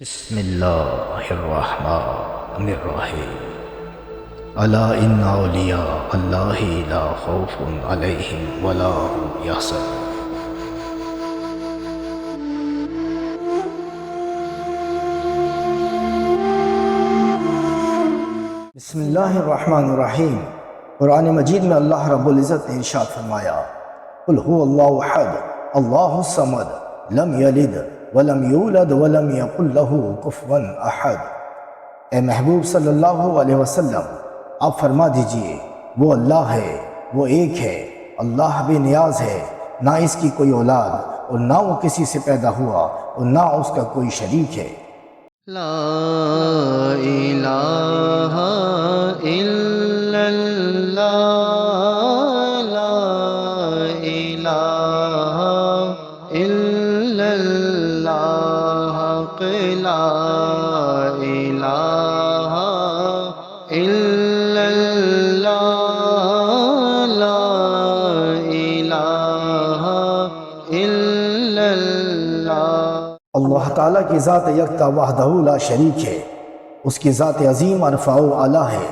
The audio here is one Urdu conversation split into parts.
بسم اللہ الرحمن الرحیم الا ان اولیاء اللہ لا خوف علیہم ولا هم یحزنون۔ بسم اللہ الرحمن الرحیم۔ قرآن مجید میں اللہ رب العزت نے ارشاد فرمایا، قل هو اللہ احد اللہ الصمد لم یلد ولم یولد ولم یکن له کفوا احد۔ اے محبوب صلی اللہ علیہ وسلم، آپ فرما دیجئے وہ اللہ ہے، وہ ایک ہے، اللہ بے نیاز ہے، نہ اس کی کوئی اولاد اور نہ وہ کسی سے پیدا ہوا اور نہ اس کا کوئی شریک ہے۔ لا الہ الا اللہ، لا الہ الا اللہ، حق لا الہ الا اللہ، لا الہ الا اللہ۔ اللہ تعالیٰ کی ذات یکتا وحدہ لا شریک ہے، اس کی ذات عظیم عرفہ و اعلیٰ ہے،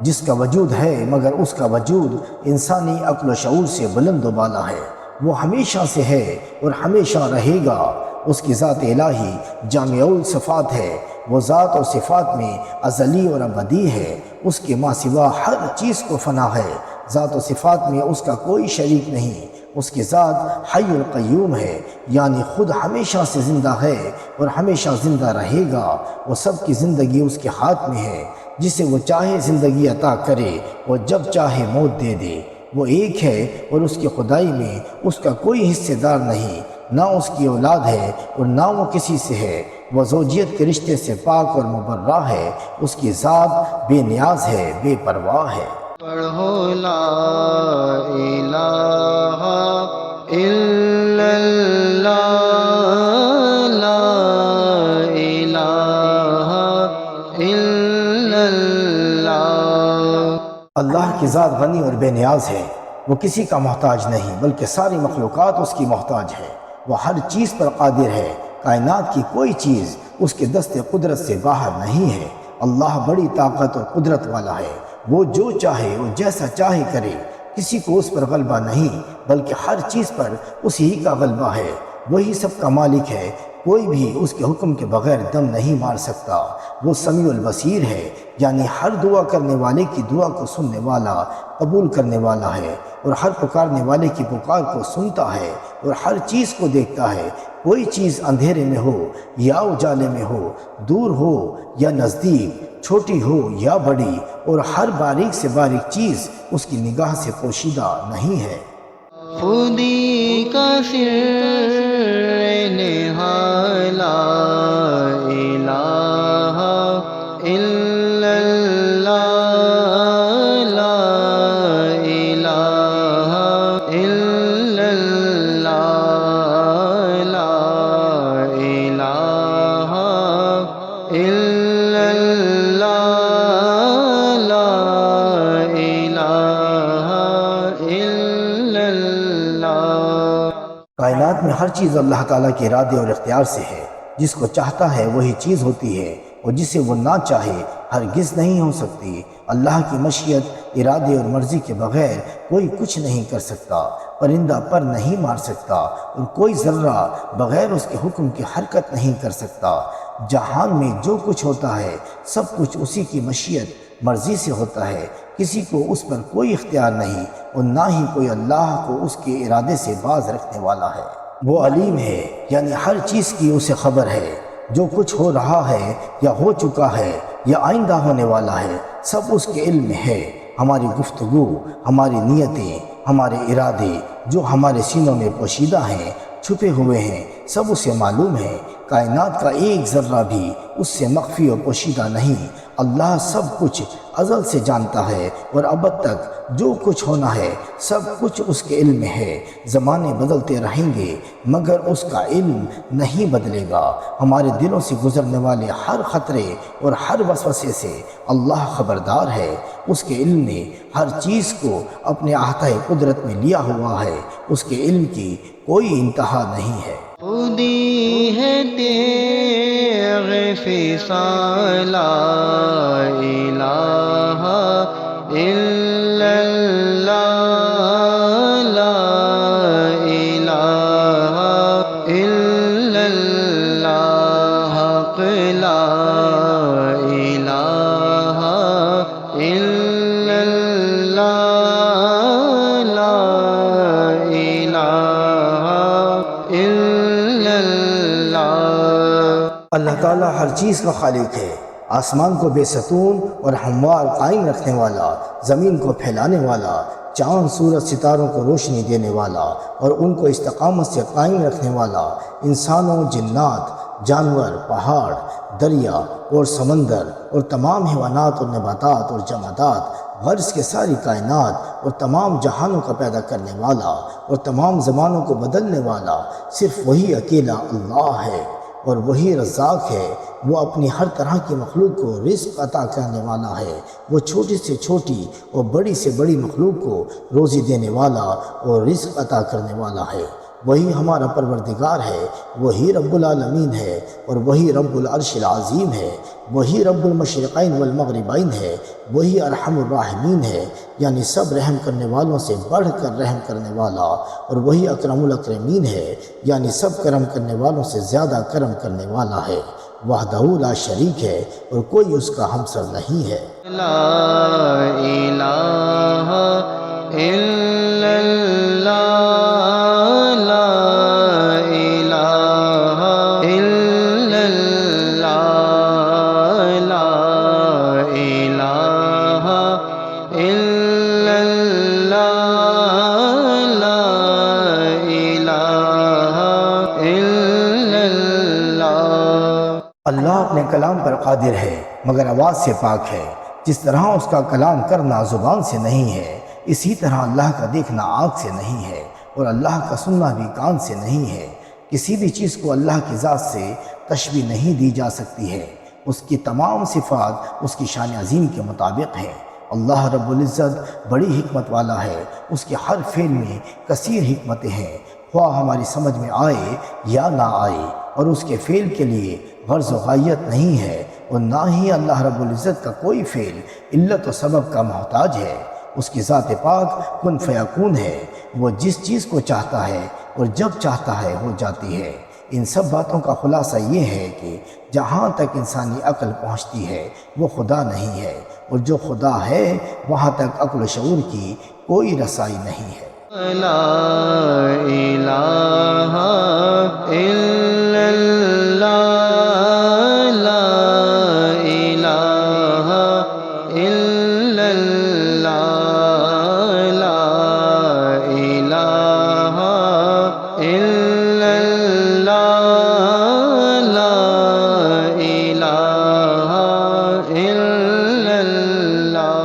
جس کا وجود ہے مگر اس کا وجود انسانی عقل و شعور سے بلند و بالا ہے۔ وہ ہمیشہ سے ہے اور ہمیشہ رہے گا۔ اس کی ذات الہی جامع الصفات ہے، وہ ذات اور صفات میں ازلی اور ابدی ہے، اس کے ماں سوا ہر چیز کو فنا ہے۔ ذات و صفات میں اس کا کوئی شریک نہیں۔ اس کی ذات حی القیوم ہے، یعنی خود ہمیشہ سے زندہ ہے اور ہمیشہ زندہ رہے گا۔ وہ سب کی زندگی اس کے ہاتھ میں ہے، جسے وہ چاہے زندگی عطا کرے اور جب چاہے موت دے دے۔ وہ ایک ہے اور اس کی خدائی میں اس کا کوئی حصے دار نہیں، نہ اس کی اولاد ہے اور نہ وہ کسی سے ہے۔ وہ زوجیت کے رشتے سے پاک اور مبرہ ہے، اس کی ذات بے نیاز ہے، بے پرواہ ہے۔ پڑھو لا الہ الا اللہ، لا الہ الا اللہ۔ اللہ کی ذات غنی اور بے نیاز ہے، وہ کسی کا محتاج نہیں بلکہ ساری مخلوقات اس کی محتاج ہے۔ وہ ہر چیز پر قادر ہے، کائنات کی کوئی چیز اس کے دست قدرت سے باہر نہیں ہے۔ اللہ بڑی طاقت اور قدرت والا ہے، وہ جو چاہے اور جیسا چاہے کرے، کسی کو اس پر غلبہ نہیں بلکہ ہر چیز پر اسی کا غلبہ ہے۔ وہی سب کا مالک ہے، کوئی بھی اس کے حکم کے بغیر دم نہیں مار سکتا۔ وہ سمیع البصیر ہے، یعنی ہر دعا کرنے والے کی دعا کو سننے والا، قبول کرنے والا ہے، اور ہر پکارنے والے کی پکار کو سنتا ہے اور ہر چیز کو دیکھتا ہے۔ کوئی چیز اندھیرے میں ہو یا اجالے میں ہو، دور ہو یا نزدیک، چھوٹی ہو یا بڑی، اور ہر باریک سے باریک چیز اس کی نگاہ سے پوشیدہ نہیں ہے۔ خودی کا سر نہا لا الہ الا اللہ، لا الہ الا اللہ، لا الہ الا اللہ، لا الہ الا اللہ۔ کائنات میں ہر چیز اللہ تعالیٰ کے ارادے اور اختیار سے ہے۔ جس کو چاہتا ہے وہی چیز ہوتی ہے اور جسے وہ نہ چاہے ہرگز نہیں ہو سکتی۔ اللہ کی مشیت، ارادے اور مرضی کے بغیر کوئی کچھ نہیں کر سکتا۔ پرندہ پر نہیں مار سکتا اور کوئی ذرہ بغیر اس کے حکم کی حرکت نہیں کر سکتا۔ جہان میں جو کچھ ہوتا ہے سب کچھ اسی کی مشیت، مرضی سے ہوتا ہے۔ کسی کو اس پر کوئی اختیار نہیں اور نہ ہی کوئی اللہ کو اس کے ارادے سے باز رکھنے والا ہے۔ وہ علیم ہے، یعنی ہر چیز کی اسے خبر ہے۔ جو کچھ ہو رہا ہے یا ہو چکا ہے یا آئندہ ہونے والا ہے، سب اس کے علم میں ہے۔ ہماری گفتگو، ہماری نیتیں، ہمارے ارادے جو ہمارے سینوں میں پوشیدہ ہیں، چھپے ہوئے ہیں، سب اسے معلوم ہے۔ کائنات کا ایک ذرہ بھی اس سے مخفی اور پوشیدہ نہیں۔ اللہ سب کچھ ازل سے جانتا ہے اور ابد تک جو کچھ ہونا ہے سب کچھ اس کے علم میں ہے۔ زمانے بدلتے رہیں گے مگر اس کا علم نہیں بدلے گا۔ ہمارے دلوں سے گزرنے والے ہر خطرے اور ہر وسوسے سے اللہ خبردار ہے۔ اس کے علم نے ہر چیز کو اپنے احاطۂ قدرت میں لیا ہوا ہے۔ اس کے علم کی کوئی انتہا نہیں ہے۔ خودی ہے تیغ فصال لا الہ الا اللہ لا الہ الا اللہ حق لا الہ الا اللہ لا الہ الا اللہ۔ اللہ تعالیٰ ہر چیز کا خالق ہے، آسمان کو بے ستون اور ہموار قائم رکھنے والا، زمین کو پھیلانے والا، چاند سورج ستاروں کو روشنی دینے والا اور ان کو استقامت سے قائم رکھنے والا، انسانوں، جنات، جانور، پہاڑ، دریا اور سمندر اور تمام حیوانات اور نباتات اور جمادات، غرض کے ساری کائنات اور تمام جہانوں کا پیدا کرنے والا اور تمام زمانوں کو بدلنے والا صرف وہی اکیلا اللہ ہے، اور وہی رزاق ہے۔ وہ اپنی ہر طرح کی مخلوق کو رزق عطا کرنے والا ہے۔ وہ چھوٹی سے چھوٹی اور بڑی سے بڑی مخلوق کو روزی دینے والا اور رزق عطا کرنے والا ہے۔ وہی ہمارا پروردگار ہے، وہی رب العالمین ہے، اور وہی رب العرش العظیم ہے۔ وہی رب المشرقین والمغربین ہے، وہی ارحم الراحمین ہے، یعنی سب رحم کرنے والوں سے بڑھ کر رحم کرنے والا، اور وہی اکرم الاکرمین ہے، یعنی سب کرم کرنے والوں سے زیادہ کرم کرنے والا ہے۔ وحدہ لا شریک ہے اور کوئی اس کا ہمسر نہیں ہے۔ لا الہ الا اللہ لا الہ الا اللہ لا الہ الا اللہ لا الہ الا اللہ۔ اللہ اپنے کلام پر قادر ہے مگر آواز سے پاک ہے۔ جس طرح اس کا کلام کرنا زبان سے نہیں ہے، اسی طرح اللہ کا دیکھنا آنکھ سے نہیں ہے، اور اللہ کا سننا بھی کان سے نہیں ہے۔ کسی بھی چیز کو اللہ کی ذات سے تشبیہ نہیں دی جا سکتی ہے۔ اس کی تمام صفات اس کی شان عظیم کے مطابق ہیں۔ اللہ رب العزت بڑی حکمت والا ہے، اس کے ہر فعل میں کثیر حکمتیں ہیں، خواہ ہماری سمجھ میں آئے یا نہ آئے، اور اس کے فعل کے لیے غرض و غایت نہیں ہے، اور نہ ہی اللہ رب العزت کا کوئی فعل علت و سبب کا محتاج ہے۔ اس کی ذات پاک کن فیکون ہے، وہ جس چیز کو چاہتا ہے اور جب چاہتا ہے ہو جاتی ہے۔ ان سب باتوں کا خلاصہ یہ ہے کہ جہاں تک انسانی عقل پہنچتی ہے وہ خدا نہیں ہے، اور جو خدا ہے وہاں تک عقل و شعور کی کوئی رسائی نہیں ہے۔ لا الہ الا اللہ لا الہ الا اللہ لا الہ الا اللہ لا الہ الا اللہ۔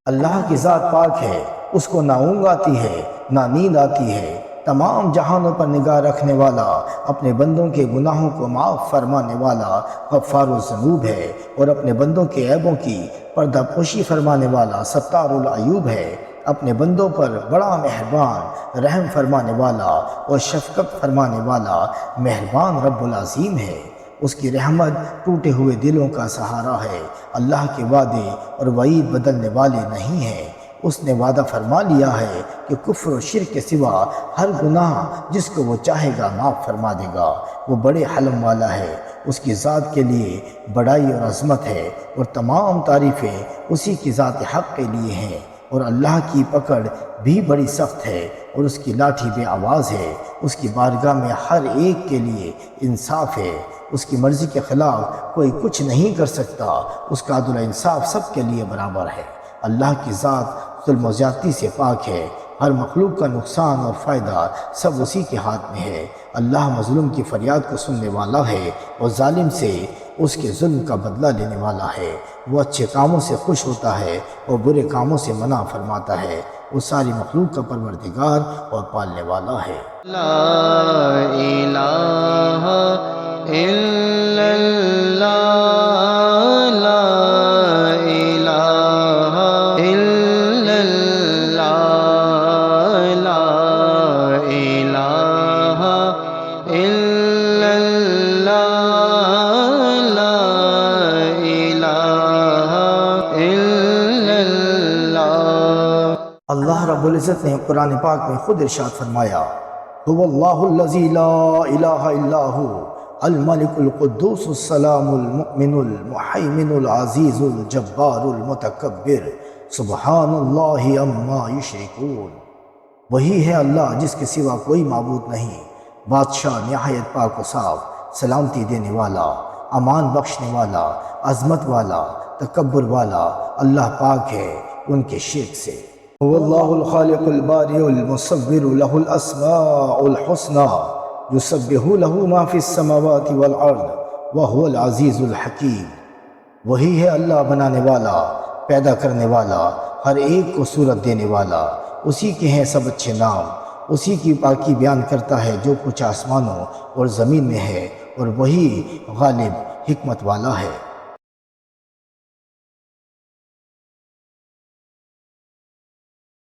اللہ کی ذات پاک ہے، اس کو نہ اونگ آتی ہے نہ نیند آتی ہے۔ تمام جہانوں پر نگاہ رکھنے والا، اپنے بندوں کے گناہوں کو معاف فرمانے والا غفار الذنوب ہے، اور اپنے بندوں کے عیبوں کی پردہ پوشی فرمانے والا ستار العیوب ہے۔ اپنے بندوں پر بڑا مہربان، رحم فرمانے والا اور شفقت فرمانے والا مہربان رب العظیم ہے۔ اس کی رحمت ٹوٹے ہوئے دلوں کا سہارا ہے۔ اللہ کے وعدے اور وعید بدلنے والے نہیں ہیں۔ اس نے وعدہ فرما لیا ہے کہ کفر و شرک کے سوا ہر گناہ جس کو وہ چاہے گا معاف فرما دے گا۔ وہ بڑے حلم والا ہے، اس کی ذات کے لیے بڑائی اور عظمت ہے، اور تمام تعریفیں اسی کی ذات حق کے لیے ہیں۔ اور اللہ کی پکڑ بھی بڑی سخت ہے، اور اس کی لاٹھی بے آواز ہے۔ اس کی بارگاہ میں ہر ایک کے لیے انصاف ہے، اس کی مرضی کے خلاف کوئی کچھ نہیں کر سکتا۔ اس کا عدل و انصاف سب کے لیے برابر ہے۔ اللہ کی ذات ظلم و زیادتی سے پاک ہے۔ ہر مخلوق کا نقصان اور فائدہ سب اسی کے ہاتھ میں ہے۔ اللہ مظلوم کی فریاد کو سننے والا ہے، اور ظالم سے اس کے ظلم کا بدلہ لینے والا ہے۔ وہ اچھے کاموں سے خوش ہوتا ہے اور برے کاموں سے منع فرماتا ہے۔ وہ ساری مخلوق کا پروردگار اور پالنے والا ہے۔ لا الہ الا اللہ لا الہ الا اللہ لا الہ رب العزت نے قرآن پاک میں خود ارشاد فرمایا هو اللہ الذی لا الہ الا هو الملک القدوس السلام المؤمن المحیمن العزیز الجبار المتکبر سبحان اللہ عما یشرکون۔ وہی ہے اللہ جس کے سوا کوئی معبود نہیں، بادشاہ نہایت پاک و صاف، سلامتی دینے والا، امان بخشنے والا، عظمت والا، تکبر والا، اللہ پاک ہے ان کے شرک سے۔ هو اللہ الخالق البارئ المصور له الاسماء الحسنى یسبح له ما فی السماوات والارض وهو العزیز الحکیم۔ وہی ہے اللہ بنانے والا، پیدا کرنے والا، ہر ایک کو صورت دینے والا، اسی کے ہیں سب اچھے نام، اسی کی پاکی بیان کرتا ہے جو کچھ آسمانوں اور زمین میں ہے، اور وہی غالب حکمت والا ہے۔